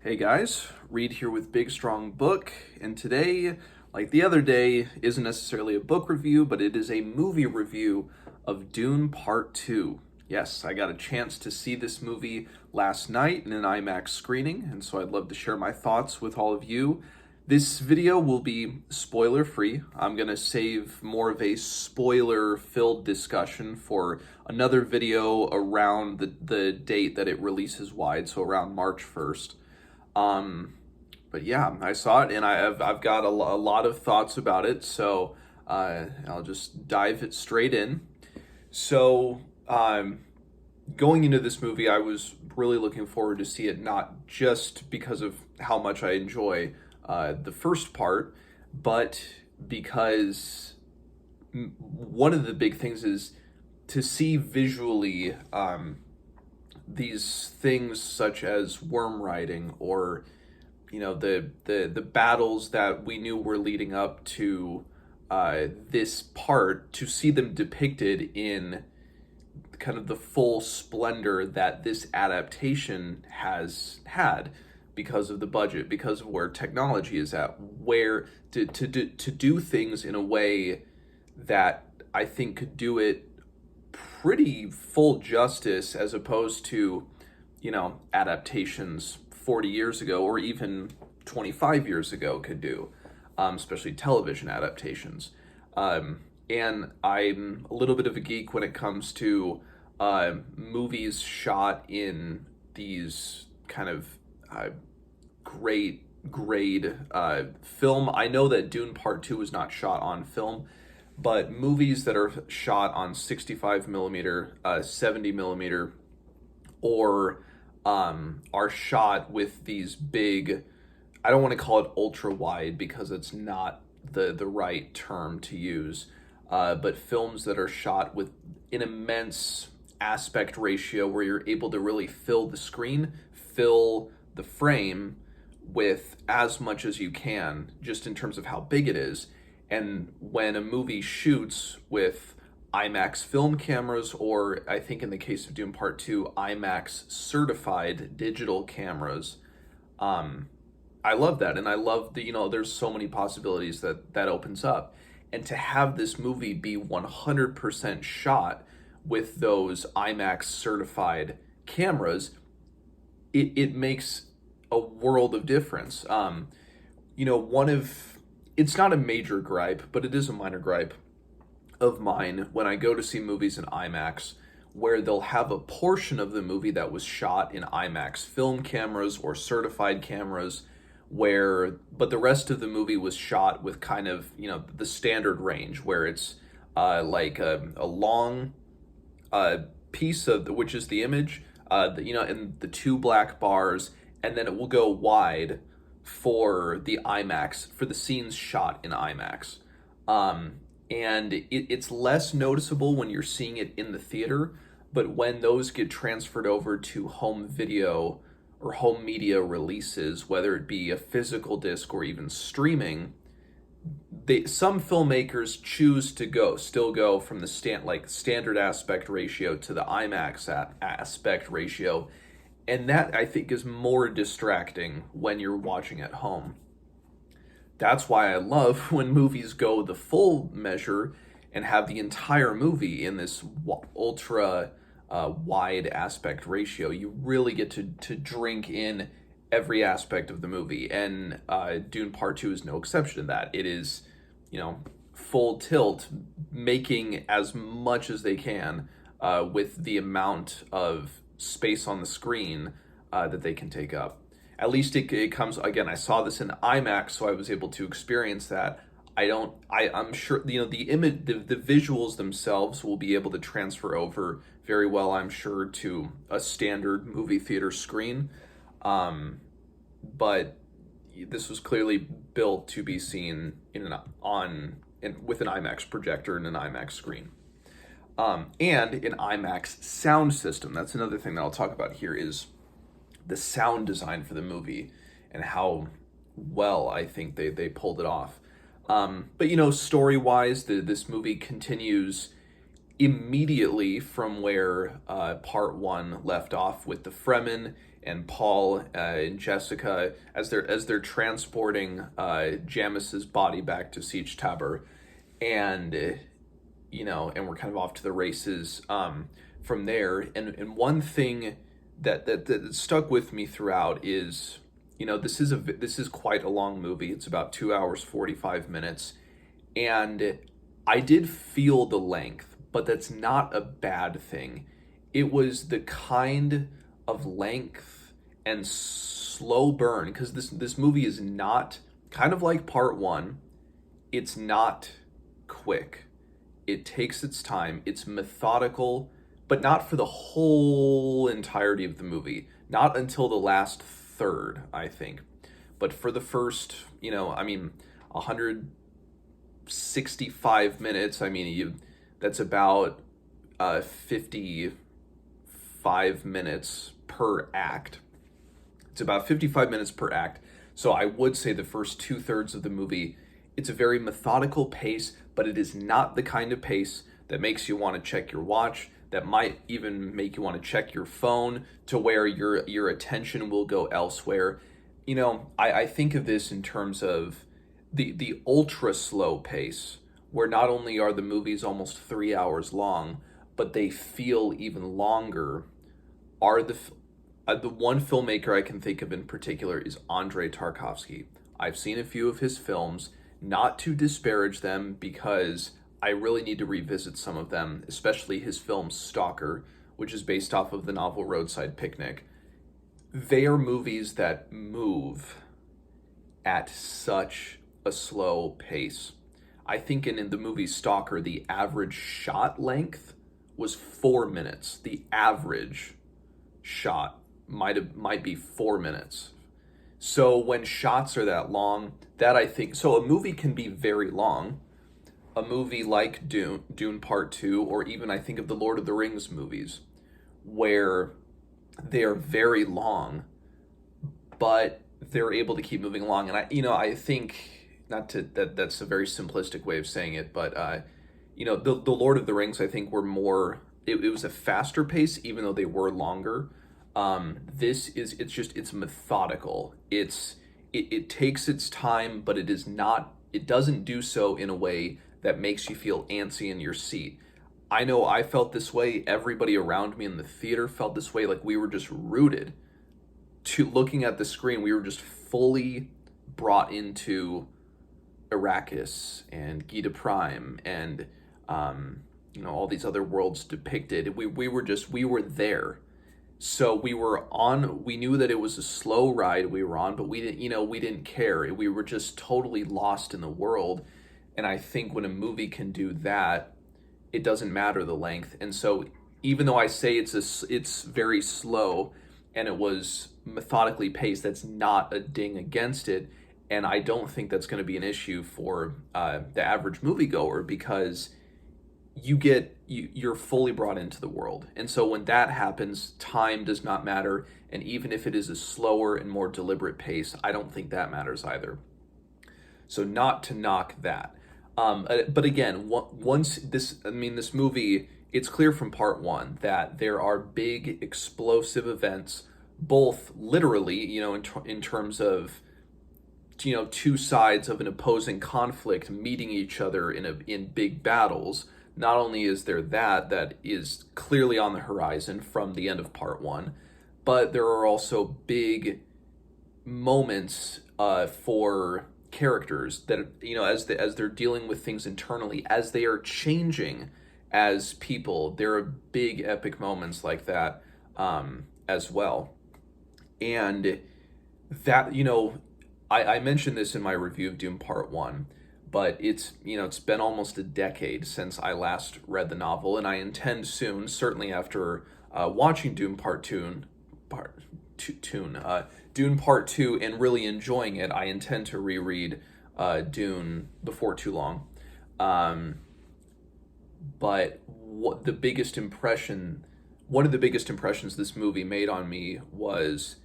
Hey guys, Reed here with Big Strong Book, and today, like the other day, isn't necessarily a book review, but it is a movie review of Dune Part 2. Yes, I got a chance to see this movie last night in an IMAX screening, and so I'd love to share my thoughts with all of you. This video will be spoiler free. I'm going to save more of a spoiler filled discussion for another video around the date that it releases wide, so around March 1st. Um, but yeah, I saw it and I've got a lot of thoughts about it, so I'll just dive it straight in. So, going into this movie, I was really looking forward to see it, not just because of how much I enjoy the first part, but because one of the big things is to see visually these things such as worm riding, or the battles that we knew were leading up to this part, to see them depicted in kind of the full splendor that this adaptation has had, because of the budget, because of where technology is at, where to do things in a way that I think could do it pretty full justice, as opposed to, adaptations 40 years ago or even 25 years ago could do, especially television adaptations. And I'm a little bit of a geek when it comes to movies shot in these kind of great grade film. I know that Dune Part 2 was not shot on film, but movies that are shot on 65 millimeter, 70 millimeter, or are shot with these big, I don't want to call it ultra wide because it's not the right term to use, but films that are shot with an immense aspect ratio where you're able to really fill the screen, fill the frame with as much as you can, just in terms of how big it is. And when a movie shoots with IMAX film cameras, or I think in the case of Dune Part 2, IMAX certified digital cameras, I love that. And I love that, there's so many possibilities that opens up. And to have this movie be 100% shot with those IMAX certified cameras, it makes a world of difference. One of, it's not a major gripe, but it is a minor gripe of mine when I go to see movies in IMAX, where they'll have a portion of the movie that was shot in IMAX film cameras or certified cameras, but the rest of the movie was shot with kind of, the standard range, where it's like a long piece of which is the image, and the two black bars, and then it will go wide for the IMAX, for the scenes shot in IMAX. And it's less noticeable when you're seeing it in the theater, but when those get transferred over to home video or home media releases, whether it be a physical disc or even streaming, some filmmakers choose to still go from the standard aspect ratio to the IMAX aspect ratio, and that, I think, is more distracting when you're watching at home. That's why I love when movies go the full measure and have the entire movie in this ultra wide aspect ratio. You really get to drink in every aspect of the movie, and Dune Part 2 is no exception to that. It is, full tilt, making as much as they can with the amount of space on the screen that they can take up. At least it comes, again, I saw this in IMAX, so I was able to experience that. I'm sure, the image, the visuals themselves will be able to transfer over very well, I'm sure, to a standard movie theater screen. But this was clearly built to be seen with an IMAX projector and an IMAX screen. And an IMAX sound system. That's another thing that I'll talk about here, is the sound design for the movie and how well I think they pulled it off. But story-wise, this movie continues immediately from where part one left off with the Fremen and Paul and Jessica as they're transporting Jamis's body back to Siege Tabor, and and we're kind of off to the races from there. And one thing that stuck with me throughout is, this is quite a long movie. It's about 2 hours 45 minutes, and I did feel the length, but that's not a bad thing. It was the kind of length and slow burn, because this movie is not, kind of like part one. It's not quick. It takes its time. It's methodical, but not for the whole entirety of the movie. Not until the last third, I think. But for the first, 165 minutes, that's about 55 minutes per act. It's about 55 minutes per act. So I would say the first 2/3 of the movie, it's a very methodical pace, but it is not the kind of pace that makes you want to check your watch, that might even make you want to check your phone, to where your attention will go elsewhere. I think of this in terms of the ultra slow pace, where not only are the movies almost 3 hours long, but they feel even longer, are the one filmmaker I can think of in particular is Andrei Tarkovsky. I've seen a few of his films, not to disparage them, because I really need to revisit some of them, especially his film Stalker, which is based off of the novel Roadside Picnic. They are movies that move at such a slow pace. I think in the movie Stalker, the average shot length was 4 minutes. The average shot might be 4 minutes. So when shots are that long, that I think, so a movie can be very long. A movie like Dune Part 2, or even I think of the Lord of the Rings movies, where they are very long, but they're able to keep moving along. And I think, that's a very simplistic way of saying it, but the Lord of the Rings, I think, were more, it was a faster pace, even though they were longer. It's methodical. It takes its time, but it doesn't do so in a way that makes you feel antsy in your seat. I know I felt this way. Everybody around me in the theater felt this way. Like, we were just rooted to looking at the screen. We were just fully brought into Arrakis and Gita Prime and all these other worlds depicted. We were there. So we knew that it was a slow ride we were on, but we didn't care. We were just totally lost in the world. And I think when a movie can do that, it doesn't matter the length. And so even though I say it's very slow and it was methodically paced, that's not a ding against it. And I don't think that's going to be an issue for the average moviegoer, because you're fully brought into the world. And so when that happens, time does not matter. And even if it is a slower and more deliberate pace, I don't think that matters either. So not to knock that. But again, this movie, it's clear from part one that there are big explosive events, both literally, in terms of, two sides of an opposing conflict meeting each other in big battles. Not only is there that is clearly on the horizon from the end of part one, but there are also big moments for characters that, as they're dealing with things internally, as they are changing as people. There are big epic moments like that as well. And that, I mentioned this in my review of Dune Part 1, but it's been almost a decade since I last read the novel, and I intend soon, certainly after watching Dune Part 2, Dune Part 2 and really enjoying it, I intend to reread Dune before too long. But one of the biggest impressions this movie made on me was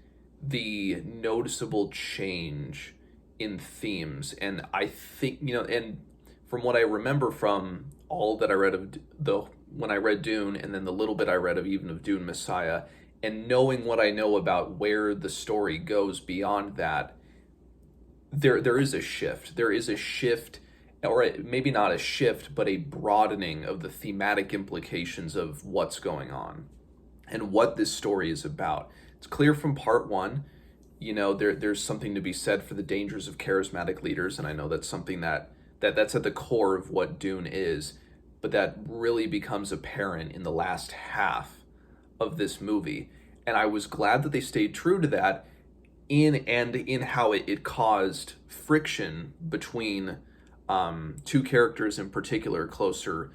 the noticeable change in themes. And I think, and from what I remember from all that I read of when I read Dune, and then the little bit I read of even of Dune Messiah, and knowing what I know about where the story goes beyond that, there is a shift. There is a shift, or maybe not a shift, but a broadening of the thematic implications of what's going on and what this story is about. It's clear from part one. There's something to be said for the dangers of charismatic leaders, and I know that's something that's at the core of what Dune is, but that really becomes apparent in the last half of this movie. And I was glad that they stayed true to that in how it caused friction between two characters in particular closer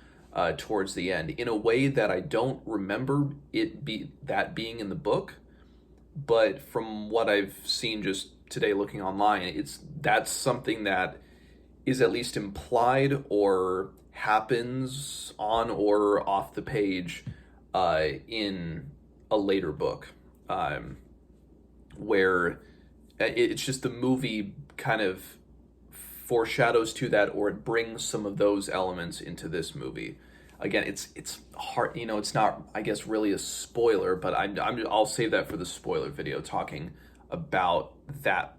towards the end, in a way that I don't remember being in the book, but from what I've seen just today looking online, that's something that is at least implied or happens on or off the page in a later book, where it's just the movie kind of foreshadows to that, or it brings some of those elements into this movie. Again, it's hard, it's not, I guess, really a spoiler, but I'll save that for the spoiler video, talking about that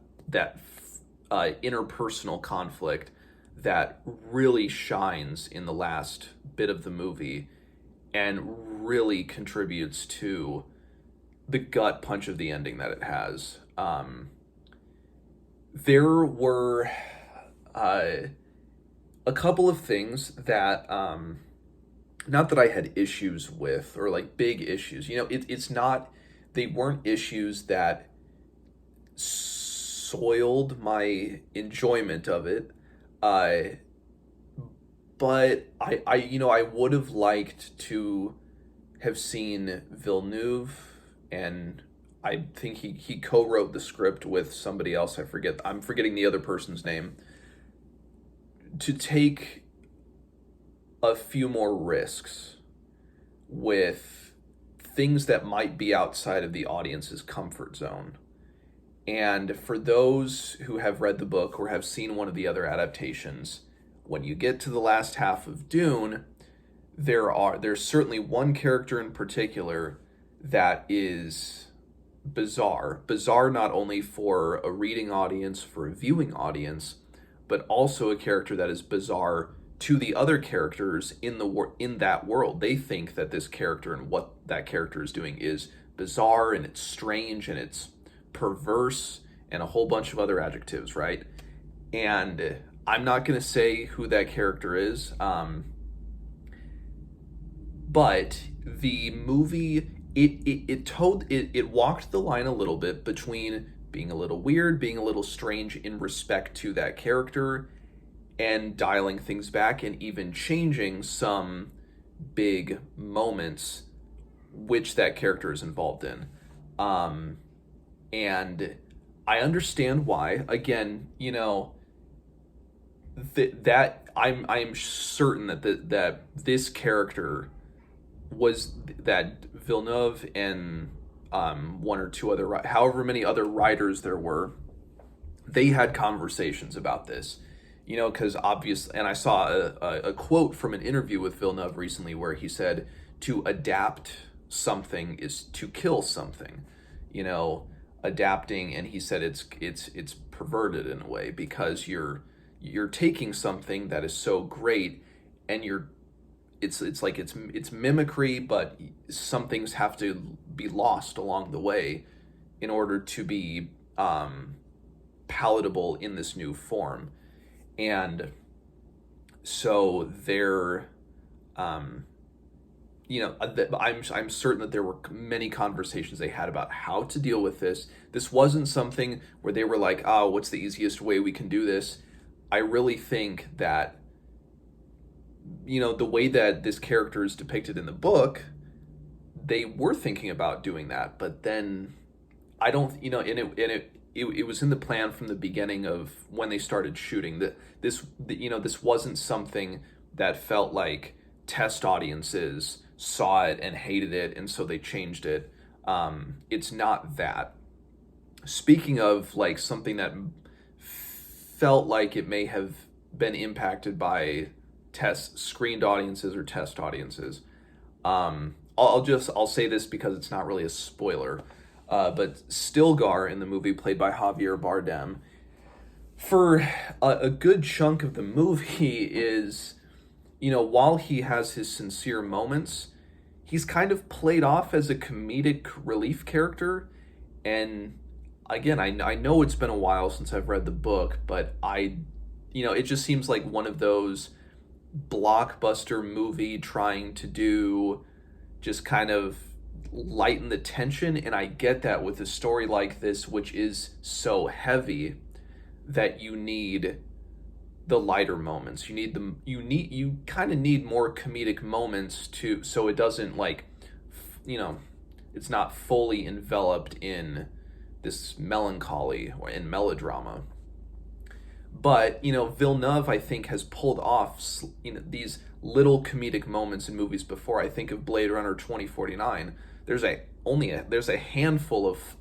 interpersonal conflict that really shines in the last bit of the movie and really contributes to the gut punch of the ending that it has. There were a couple of things that, not that I had issues with, or like big issues. It's not, they weren't issues that soiled my enjoyment of it. But I would have liked to have seen Villeneuve, and I think he co-wrote the script with somebody else. I'm forgetting the other person's name, to take a few more risks with things that might be outside of the audience's comfort zone. And for those who have read the book or have seen one of the other adaptations, when you get to the last half of Dune, there's certainly one character in particular that is bizarre. Bizarre not only for a reading audience, for a viewing audience, but also a character that is bizarre to the other characters in that world. They think that this character and what that character is doing is bizarre, and it's strange, and it's perverse, and a whole bunch of other adjectives, right? And I'm not going to say who that character is, but the movie, it walked the line a little bit between being a little weird, being a little strange in respect to that character, and dialing things back and even changing some big moments which that character is involved in. And I understand why. Again, that I'm certain that this character was, that Villeneuve and one or two other, however many other writers there were, they had conversations about this. Because obviously, and I saw a quote from an interview with Villeneuve recently where he said, to adapt something is to kill something. Adapting, and he said it's perverted in a way, because you're taking something that is so great, and it's mimicry, but some things have to be lost along the way in order to be palatable in this new form. And so I'm certain that there were many conversations they had about how to deal with this. This wasn't something where they were like, oh, what's the easiest way we can do this? I really think that, the way that this character is depicted in the book, they were thinking about doing that, but then I don't, it was in the plan from the beginning of when they started shooting, that this wasn't something that felt like test audiences saw it and hated it, and so they changed it. It's not that. Speaking of like something that felt like it may have been impacted by screened audiences or test audiences. I'll say this because it's not really a spoiler, but Stilgar in the movie, played by Javier Bardem, for a good chunk of the movie is, while he has his sincere moments, he's kind of played off as a comedic relief character. And again, I know it's been a while since I've read the book, but it just seems like one of those blockbuster movie trying to do just kind of lighten the tension. And I get that with a story like this, which is so heavy, that you need the lighter moments. You kind of need more comedic moments so it doesn't it's not fully enveloped in this melancholy and melodrama. But Villeneuve, I think, has pulled off these little comedic moments in movies before. I think of Blade Runner 2049. There's a handful of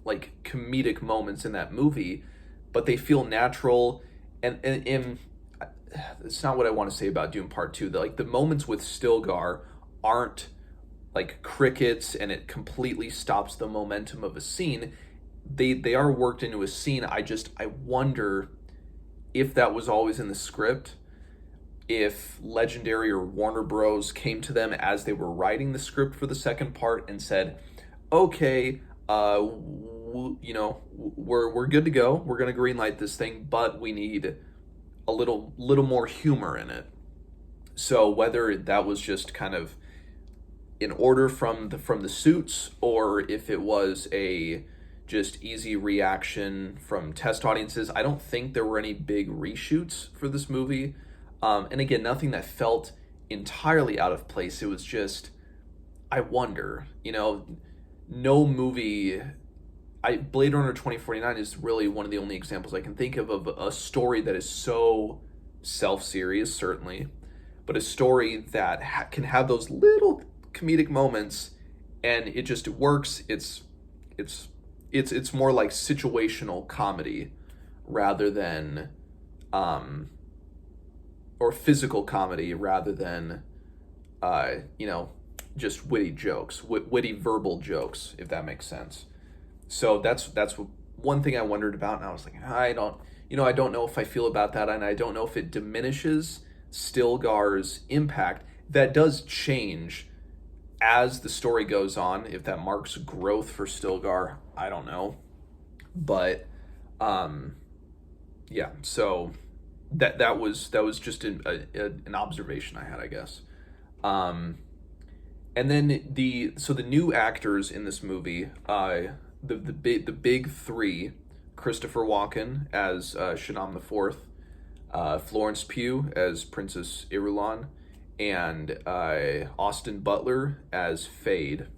comedic moments in that movie, but they feel natural. And it's not what I want to say about Dune Part 2. The moments with Stilgar aren't like crickets and it completely stops the momentum of a scene. They are worked into a scene. I wonder if that was always in the script, if Legendary or Warner Bros. Came to them as they were writing the script for the second part and said, okay, we're good to go. We're going to greenlight this thing, but we need a little more humor in it. So whether that was just kind of in order from the suits, or if it was a just easy reaction from test audiences. I don't think there were any big reshoots for this movie. And again, nothing that felt entirely out of place. It was just, I wonder, no movie... Blade Runner 2049 is really one of the only examples I can think of a story that is so self-serious, certainly, but a story that can have those little comedic moments, and it just works. It's more like situational comedy rather than, or physical comedy rather than, just witty jokes, witty verbal jokes, if that makes sense. So that's one thing I wondered about, and I was like, I don't know if I feel about that, and I don't know if it diminishes Stilgar's impact. That does change as the story goes on. If that marks growth for Stilgar, I don't know. But yeah, so that was just an observation I had, I guess. And then the new actors in this movie, the big three: Christopher Walken as Shaddam IV, Florence Pugh as Princess Irulan, and Austin Butler as Fade.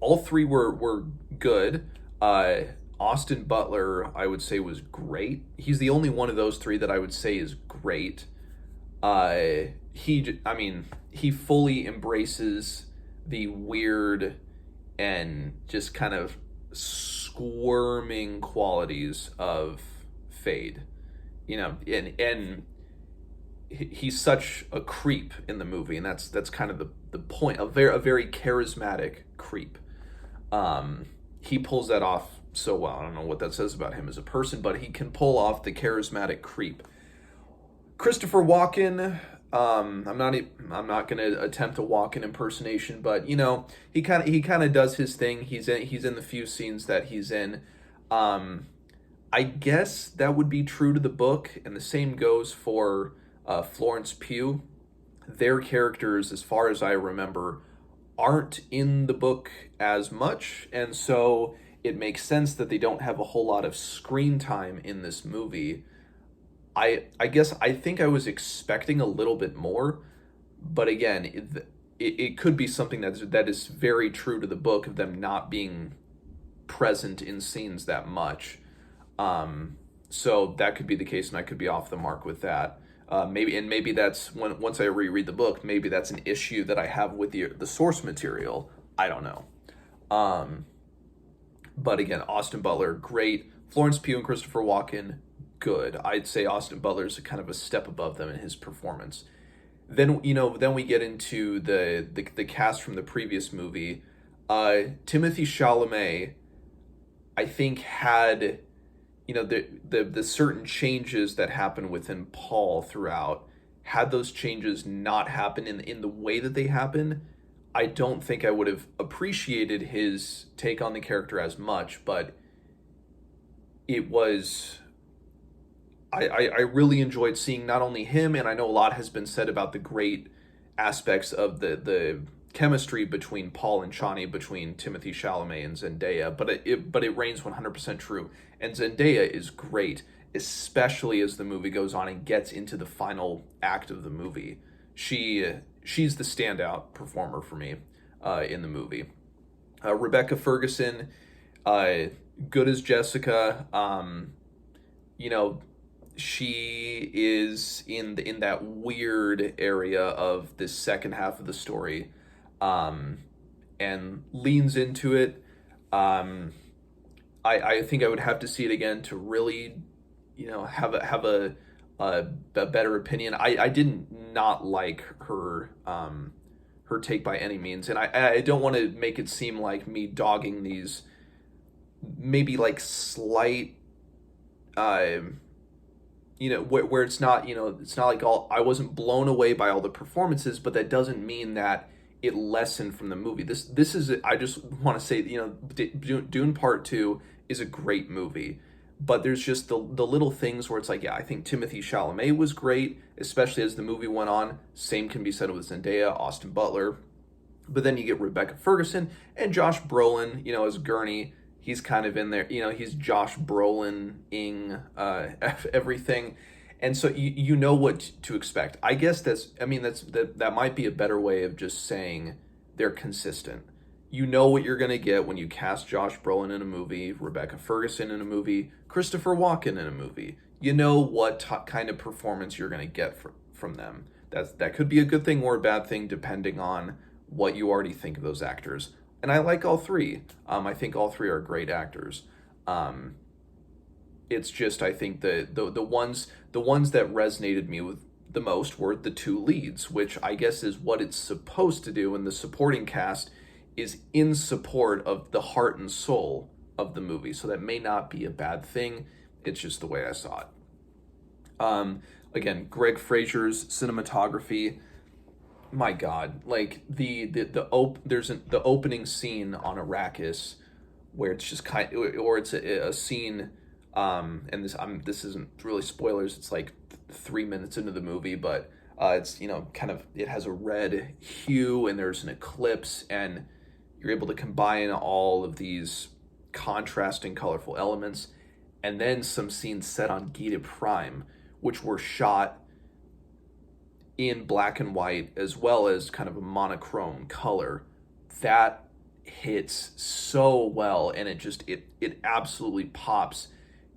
All three were good. Austin Butler, I would say, was great. He's the only one of those three that I would say is great. He fully embraces the weird and just kind of squirming qualities of Fade. And he's such a creep in the movie, and that's kind of the point. A very charismatic creep. He pulls that off so well. I don't know what that says about him as a person, but he can pull off the charismatic creep. Christopher Walken, I'm not going to attempt a Walken impersonation, but he kind of does his thing. He's in the few scenes that he's in. I guess that would be true to the book, and the same goes for Florence Pugh. Their characters, as far as I remember, aren't in the book as much, and so it makes sense that they don't have a whole lot of screen time in this movie. I guess I think I was expecting a little bit more, but again, it could be something that is very true to the book, of them not being present in scenes that much. So that could be the case, and I could be off the mark with that. Maybe that's once I reread the book, maybe that's an issue that I have with the source material. I don't know. But again, Austin Butler, great. Florence Pugh and Christopher Walken, good. I'd say Austin Butler's kind of a step above them in his performance. Then we get into the cast from the previous movie. Timothy Chalamet, I think, had, the certain changes that happen within Paul throughout. Had those changes not happen in the way that they happen, I don't think I would have appreciated his take on the character as much. But it was, I really enjoyed seeing not only him, and I know a lot has been said about the great aspects of the chemistry between Paul and Chani, between Timothy Chalamet and Zendaya, but it reigns 100% true. And Zendaya is great, especially as the movie goes on and gets into the final act of the movie. She's the standout performer for me in the movie. Rebecca Ferguson, good as Jessica. You know, she is in that weird area of this second half of the story, and leans into it. I think I would have to see it again to really, have a better opinion. I didn't not like her take by any means, and I don't want to make it seem like me dogging these maybe like slight, where it's not like all, I wasn't blown away by all the performances, but that doesn't mean that it lessened from the movie. This is, I just want to say, Dune Part 2 is a great movie, but there's just the little things where it's like, yeah, I think Timothy Chalamet was great, especially as the movie went on. Same can be said with Zendaya, Austin Butler. But then you get Rebecca Ferguson and Josh Brolin, as Gurney. He's kind of in there, he's Josh Brolin-ing everything. And so you know what to expect. I guess that might be a better way of just saying they're consistent. You know what you're going to get when you cast Josh Brolin in a movie, Rebecca Ferguson in a movie, Christopher Walken in a movie. You know what kind of performance you're going to get from them. That could be a good thing or a bad thing depending on what you already think of those actors. And I like all three. I think all three are great actors. It's just, I think the ones that resonated me with the most were the two leads, which I guess is what it's supposed to do, and the supporting cast is in support of the heart and soul of the movie. So that may not be a bad thing. It's just the way I saw it. Again, Greg Fraser's cinematography, my God, like the opening scene on Arrakis, where it's just or it's a scene, and this isn't really spoilers. It's like 3 minutes into the movie, but it's kind of, it has a red hue and there's an eclipse, and you're able to combine all of these contrasting, colorful elements, and then some scenes set on Gita Prime, which were shot in black and white as well as kind of a monochrome color. That hits so well, and it absolutely pops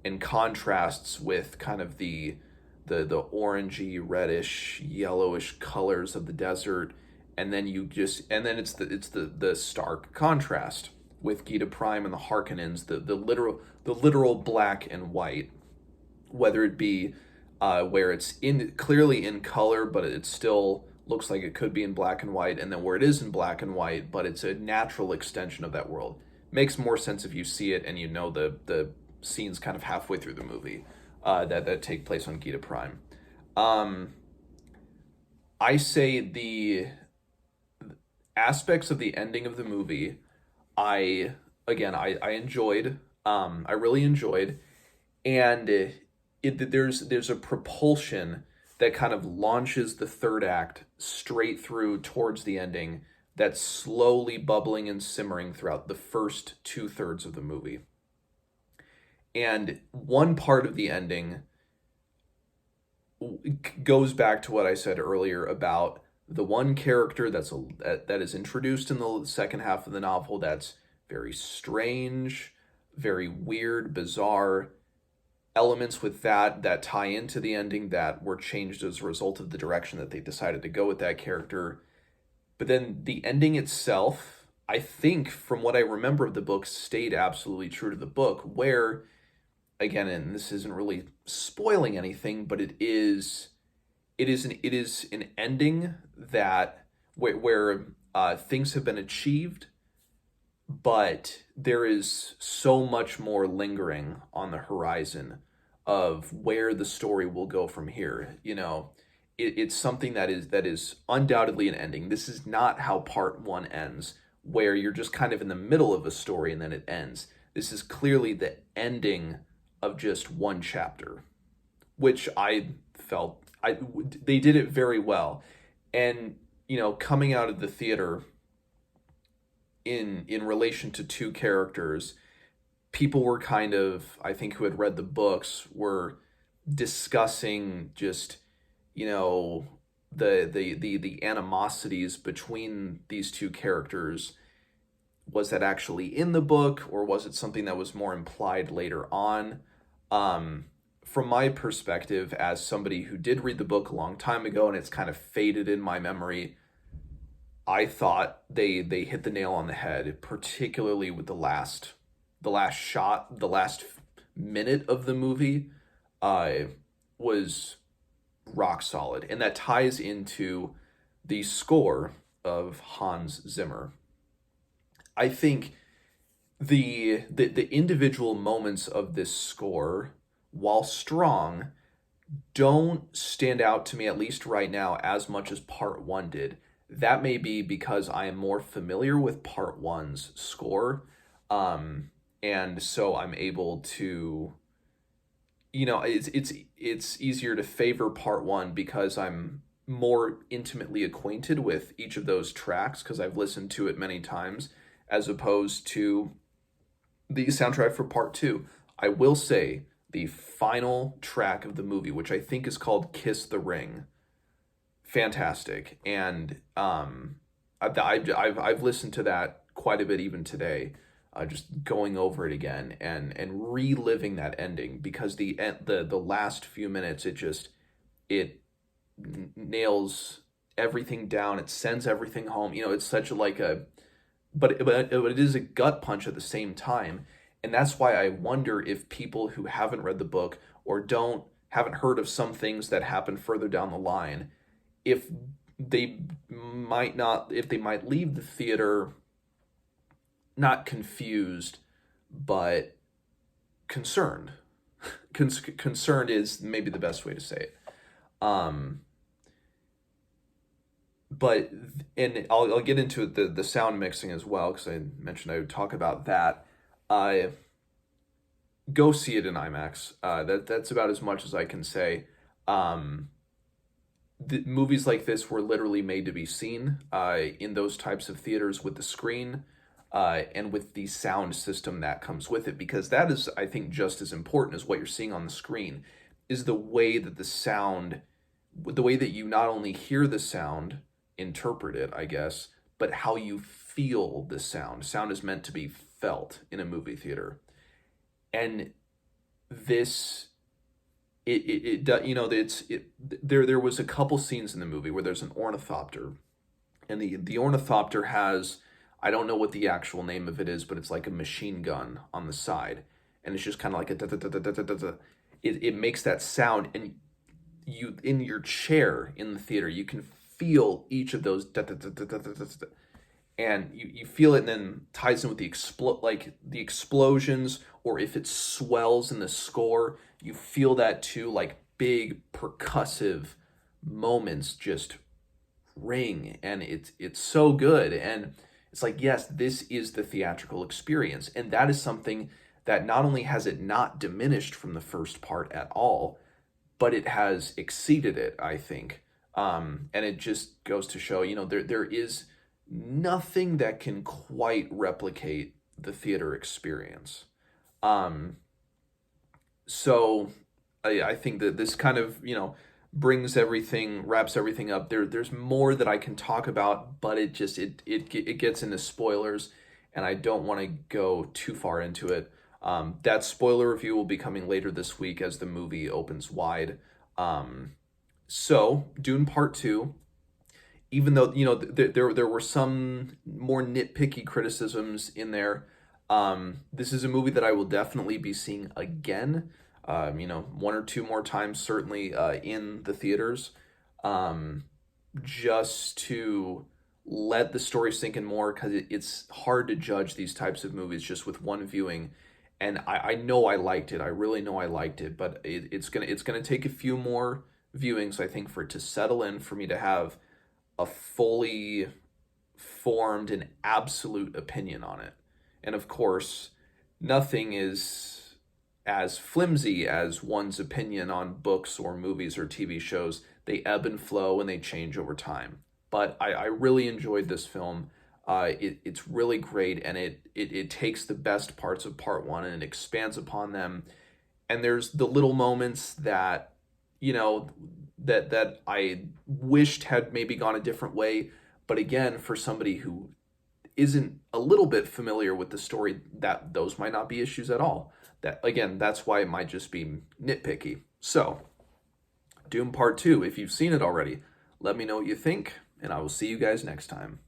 and contrasts with kind of the orangey, reddish, yellowish colors of the desert, and then it's the stark contrast with Gita Prime and the Harkonnens, the literal black and white, whether it be where it's clearly in color, but it still looks like it could be in black and white, and then where it is in black and white, but it's a natural extension of that world. Makes more sense if you see it and the scenes kind of halfway through the movie that take place on Gita Prime. I say the aspects of the ending of the movie, I enjoyed. I really enjoyed, and there's a propulsion that kind of launches the third act straight through towards the ending, that's slowly bubbling and simmering throughout the first 2/3 of the movie. And one part of the ending goes back to what I said earlier about the one character that is introduced in the second half of the novel that's very strange, very weird, bizarre. Elements with that tie into the ending that were changed as a result of the direction that they decided to go with that character. But then the ending itself, I think from what I remember of the book, stayed absolutely true to the book, where again, and this isn't really spoiling anything, but it is an ending that where things have been achieved, but there is so much more lingering on the horizon of where the story will go from here. It's something that is undoubtedly an ending. This is not how part one ends, where you're just kind of in the middle of a story and then it ends. This is clearly the ending of just one chapter, which I felt they did it very well. And coming out of the theater in relation to two characters, people were kind of, I think, who had read the books were discussing just you know the animosities between these two characters. Was that actually in the book, or was it something that was more implied later on? From my perspective, as somebody who did read the book a long time ago and it's kind of faded in my memory, I thought they hit the nail on the head, particularly with the last shot, the last minute of the movie, uh, was rock solid, and that ties into the score of Hans Zimmer. I think the individual moments of this score, while strong, don't stand out to me, at least right now, as much as part one did. That may be because I am more familiar with part one's score. And so I'm able to, it's easier to favor part one because I'm more intimately acquainted with each of those tracks because I've listened to it many times, as opposed to the soundtrack for part two. I will say the final track of the movie, which I think is called "Kiss the Ring," fantastic, and I've listened to that quite a bit even today, just going over it again and reliving that ending because the last few minutes it nails everything down. It sends everything home. It's such like a but it is a gut punch at the same time, and that's why I wonder if people who haven't read the book or haven't heard of some things that happen further down the line, if they might leave the theater not confused, but concerned. Concerned is maybe the best way to say it. Um, but and I'll get into the sound mixing as well because I mentioned I would talk about that. Uh, Go see it in IMAX. That's about as much as I can say. Um, Movies like this were literally made to be seen in those types of theaters with the screen and with the sound system that comes with it, because that is, I think, just as important as what you're seeing on the screen is the way that you not only hear the sound, interpret it, I guess, but how you feel the sound. Sound is meant to be felt in a movie theater, and this there was a couple scenes in the movie where there's an ornithopter, and the ornithopter has, I don't know what the actual name of it is, but it's like a machine gun on the side, and it's just kind of like a da, da, da, da, da, da, da, da. It makes that sound, and you in your chair in the theater you can feel each of those da, da, da, da, da, da, da, da, and you feel it, and then ties in with the explosions, or if it swells in the score you feel that too, like big percussive moments just ring, and it's so good. And it's like, yes, this is the theatrical experience, and that is something that not only has it not diminished from the first part at all, but it has exceeded it, I think. And it just goes to show, there is nothing that can quite replicate the theater experience. Um, so I think that this kind of, wraps everything up. There's more that I can talk about, but it gets into spoilers, and I don't want to go too far into it. That spoiler review will be coming later this week as the movie opens wide. So Dune Part Two, even though there were some more nitpicky criticisms in there, This is a movie that I will definitely be seeing again. One or two more times, certainly in the theaters, um, just to let the story sink in more because it's hard to judge these types of movies just with one viewing. And I know I liked it. I really know I liked it, but it's gonna take a few more viewings, I think, for it to settle in for me to have a fully formed and absolute opinion on it. And of course, nothing is as flimsy as one's opinion on books or movies or TV shows. They ebb and flow and they change over time. But I really enjoyed this film. It's really great, and it takes the best parts of part one and it expands upon them. And there's the little moments that, you know, that I wished had maybe gone a different way. But again, for somebody who isn't a little bit familiar with the story, that those might not be issues at all. That again, that's why it might just be nitpicky. So, Doom Part 2, if you've seen it already, let me know what you think, and I will see you guys next time.